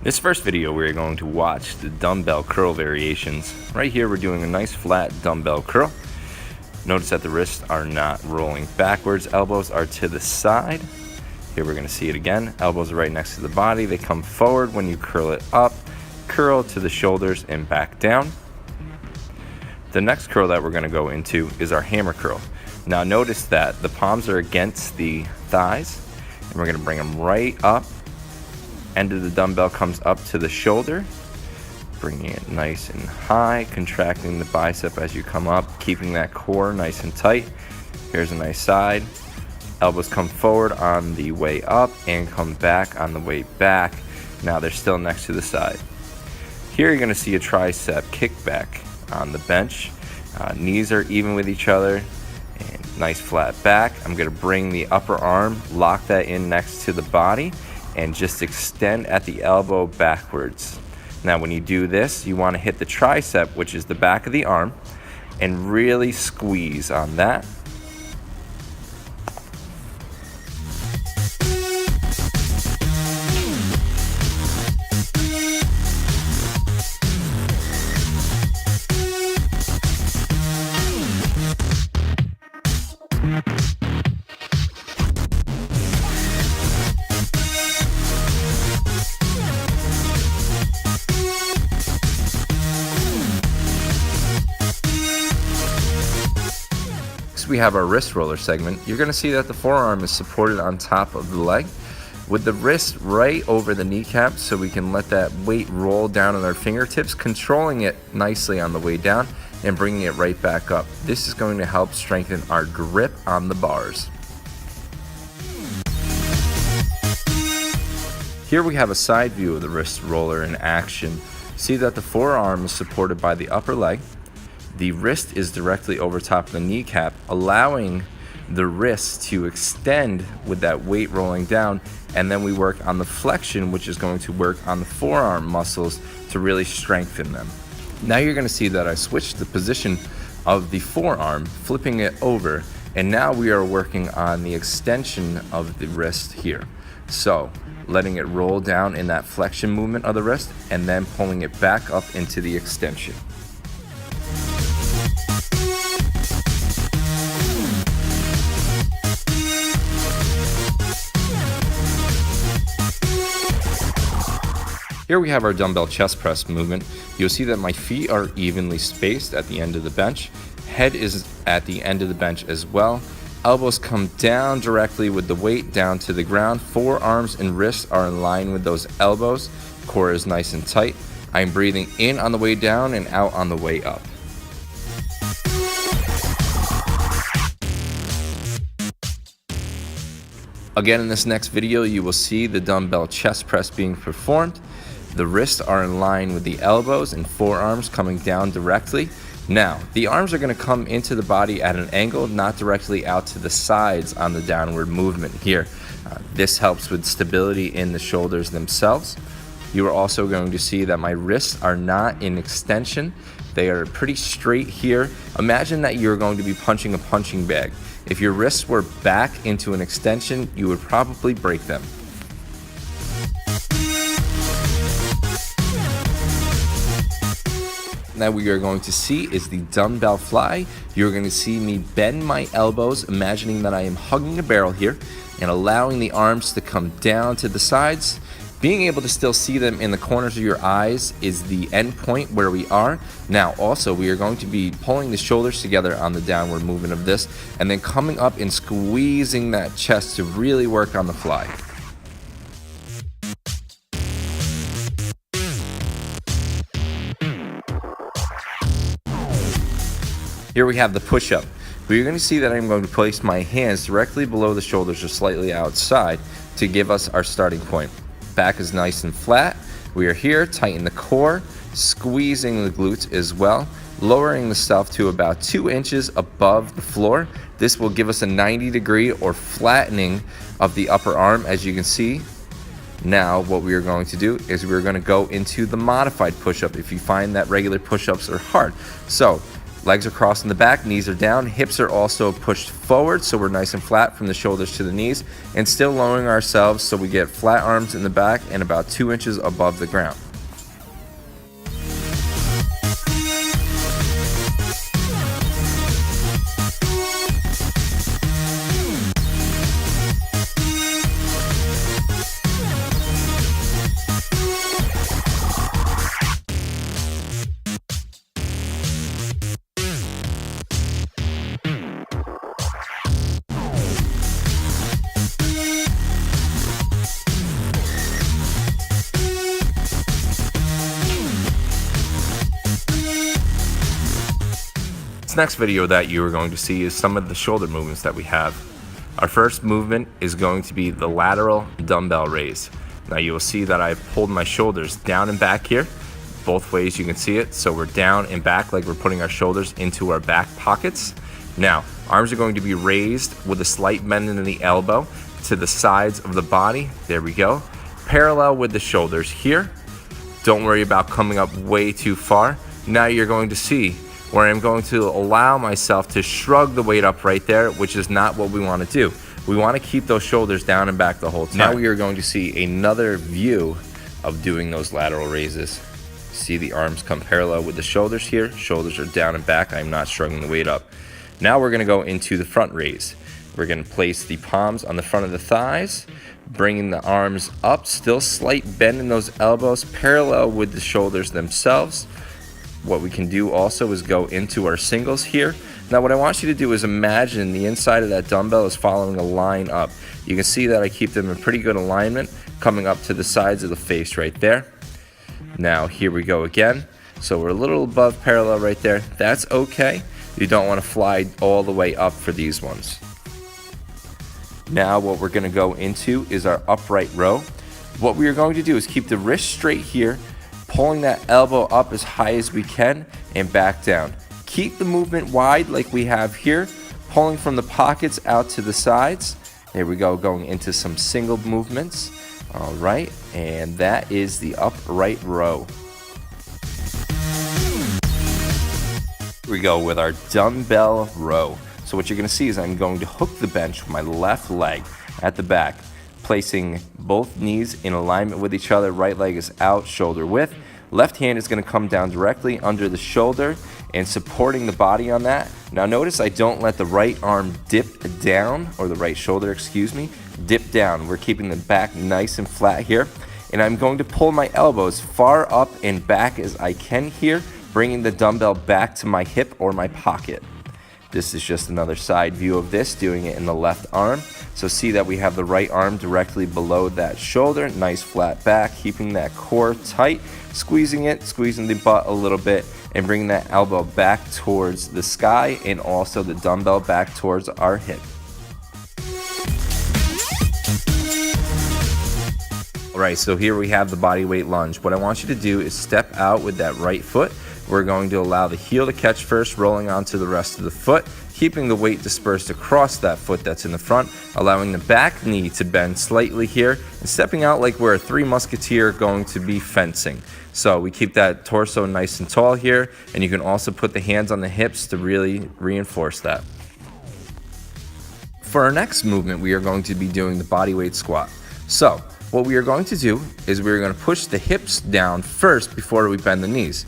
This first video we're going to watch the dumbbell curl variations. Right here we're doing a nice flat dumbbell curl. Notice that the wrists are not rolling backwards, elbows are to the side. Here we're going to see it again. Elbows are right next to the body, they come forward when you curl it up, curl to the shoulders and back down. The next curl that we're going to go into is our hammer curl. Now notice that the palms are against the thighs and we're going to bring them right up. End of the dumbbell comes up to the shoulder, bringing it nice and high, contracting the bicep as you come up, keeping that core nice and tight. Here's a nice side. Elbows come forward on the way up and come back on the way back. Now they're still next to the side. Here you're going to see a tricep kickback on the bench. Knees are even with each other and nice flat back. I'm going to bring the upper arm, lock that in next to the body, and just extend at the elbow backwards. Now when you do this, you want to hit the tricep, which is the back of the arm, and really squeeze on that. We have our wrist roller segment. You're going to see that the forearm is supported on top of the leg with the wrist right over the kneecap, so we can let that weight roll down on our fingertips, controlling it nicely on the way down and bringing it right back up. This is going to help strengthen our grip on the bars. Here we have a side view of the wrist roller in action. See that the forearm is supported by the upper leg. The wrist is directly over top of the kneecap, allowing the wrist to extend with that weight rolling down, and then we work on the flexion, which is going to work on the forearm muscles to really strengthen them. Now you're going to see that I switched the position of the forearm, flipping it over, and now we are working on the extension of the wrist here. So letting it roll down in that flexion movement of the wrist and then pulling it back up into the extension. Here we have our dumbbell chest press movement. You'll see that my feet are evenly spaced at the end of the bench. Head is at the end of the bench as well. Elbows come down directly with the weight down to the ground. Forearms and wrists are in line with those elbows. Core is nice and tight. I'm breathing in on the way down and out on the way up. Again, in this next video, you will see the dumbbell chest press being performed. The wrists are in line with the elbows and forearms coming down directly. Now, the arms are going to come into the body at an angle, not directly out to the sides on the downward movement here. This helps with stability in the shoulders themselves. You are also going to see that my wrists are not in extension. They are pretty straight here. Imagine that you're going to be punching a punching bag. If your wrists were back into an extension, you would probably break them. Now we are going to see is the dumbbell fly. You're going to see me bend my elbows, imagining that I am hugging a barrel here and allowing the arms to come down to the sides. Being able to still see them in the corners of your eyes is the end point where we are. Now also we are going to be pulling the shoulders together on the downward movement of this and then coming up and squeezing that chest to really work on the fly. Here we have the push-up. But you're going to see that I'm going to place my hands directly below the shoulders or slightly outside to give us our starting point. Back is nice and flat. We are here, tighten the core, squeezing the glutes as well, lowering the self to about 2 inches above the floor. This will give us a 90-degree or flattening of the upper arm, as you can see. Now what we are going to do is we're going to go into the modified push-up if you find that regular push-ups are hard. So Legs are crossed in the back, knees are down, hips are also pushed forward so we're nice and flat from the shoulders to the knees, and still lowering ourselves so we get flat arms in the back and about 2 inches above the ground. This next video that you are going to see is some of the shoulder movements that we have. Our first movement is going to be the lateral dumbbell raise. Now you will see that I've pulled my shoulders down and back here. Both ways you can see it. So we're down and back like we're putting our shoulders into our back pockets. Now, arms are going to be raised with a slight bend in the elbow to the sides of the body. There we go. Parallel with the shoulders here. Don't worry about coming up way too far. Now you're going to see where I'm going to allow myself to shrug the weight up right there, which is not what we want to do. We want to keep those shoulders down and back the whole time. Now we are going to see another view of doing those lateral raises. See the arms come parallel with the shoulders here. Shoulders are down and back. I'm not shrugging the weight up. Now we're going to go into the front raise. We're going to place the palms on the front of the thighs, bringing the arms up, still slight bend in those elbows, parallel with the shoulders themselves. What we can do also is go into our singles here. Now what I want you to do is imagine the inside of that dumbbell is following a line up. You can see that I keep them in pretty good alignment, coming up to the sides of the face right there. Now here we go again. So we're a little above parallel right there. That's okay. You don't want to fly all the way up for these ones. Now what we're going to go into is our upright row. What we are going to do is keep the wrist straight here, pulling that elbow up as high as we can and back down. Keep the movement wide like we have here, pulling from the pockets out to the sides. There we go, going into some single movements. All right, and that is the upright row. Here we go with our dumbbell row. So what you're going to see is I'm going to hook the bench with my left leg at the back, placing both knees in alignment with each other. Right leg is out, shoulder width. Left hand is going to come down directly under the shoulder and supporting the body on that. Now notice I don't let the right arm dip down, or the right shoulder, excuse me, dip down. We're keeping the back nice and flat here. And I'm going to pull my elbows far up and back as I can here, bringing the dumbbell back to my hip or my pocket. This is just another side view of this, doing it in the left arm. So see that we have the right arm directly below that shoulder, nice flat back, keeping that core tight, squeezing the butt a little bit, and bringing that elbow back towards the sky and also the dumbbell back towards our hip. All right, so here we have the body weight lunge. What I want you to do is step out with that right foot. We're going to allow the heel to catch first, rolling onto the rest of the foot, keeping the weight dispersed across that foot that's in the front, allowing the back knee to bend slightly here, and stepping out like we're a Three Musketeer going to be fencing. So we keep that torso nice and tall here, and you can also put the hands on the hips to really reinforce that. For our next movement, we are going to be doing the body weight squat. So what we are going to do is we're going to push the hips down first before we bend the knees.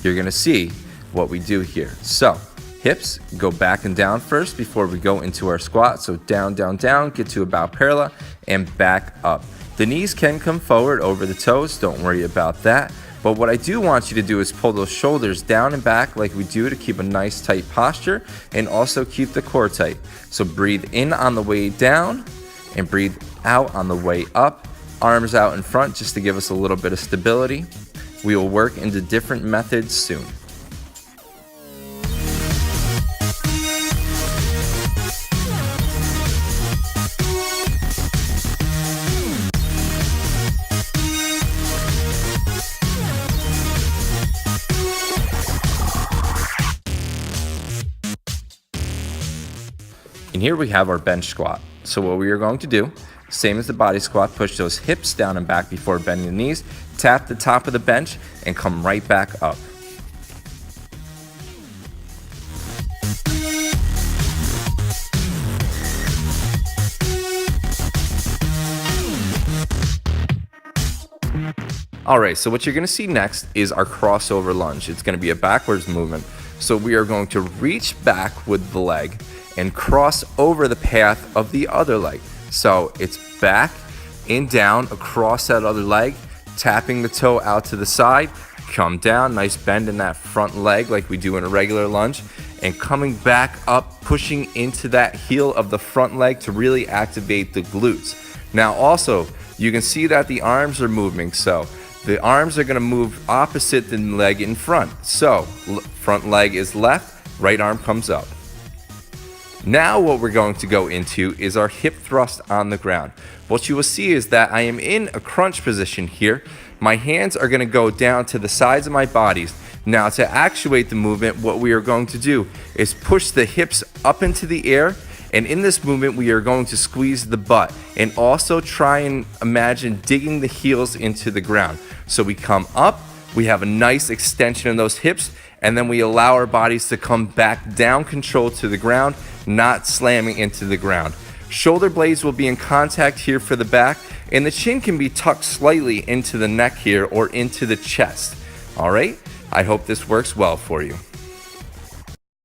You're going to see what we do here. So hips go back and down first before we go into our squat. So down, down, down, get to about parallel and back up. The knees can come forward over the toes. Don't worry about that. But what I do want you to do is pull those shoulders down and back like we do to keep a nice tight posture and also keep the core tight. So breathe in on the way down and breathe out on the way up. Arms out in front just to give us a little bit of stability. We will work into different methods soon. And here we have our bench squat. So what we are going to do, same as the body squat, push those hips down and back before bending the knees, tap the top of the bench, and come right back up. All right, so what you're gonna see next is our crossover lunge. It's gonna be a backwards movement. So we are going to reach back with the leg and cross over the path of the other leg. So it's back, in, down, across that other leg, tapping the toe out to the side, come down, nice bend in that front leg like we do in a regular lunge, and coming back up, pushing into that heel of the front leg to really activate the glutes. Now also, you can see that the arms are moving, so the arms are going to move opposite the leg in front. So front leg is left, right arm comes up. Now what we're going to go into is our hip thrust on the ground. What you will see is that I am in a crunch position here. My hands are going to go down to the sides of my bodies. Now to actuate the movement, what we are going to do is push the hips up into the air, and in this movement we are going to squeeze the butt and also try and imagine digging the heels into the ground. So we come up, we have a nice extension of those hips, and then we allow our bodies to come back down controlled to the ground, not slamming into the ground. Shoulder blades will be in contact here for the back, and the chin can be tucked slightly into the neck here or into the chest. All right, I hope this works well for you.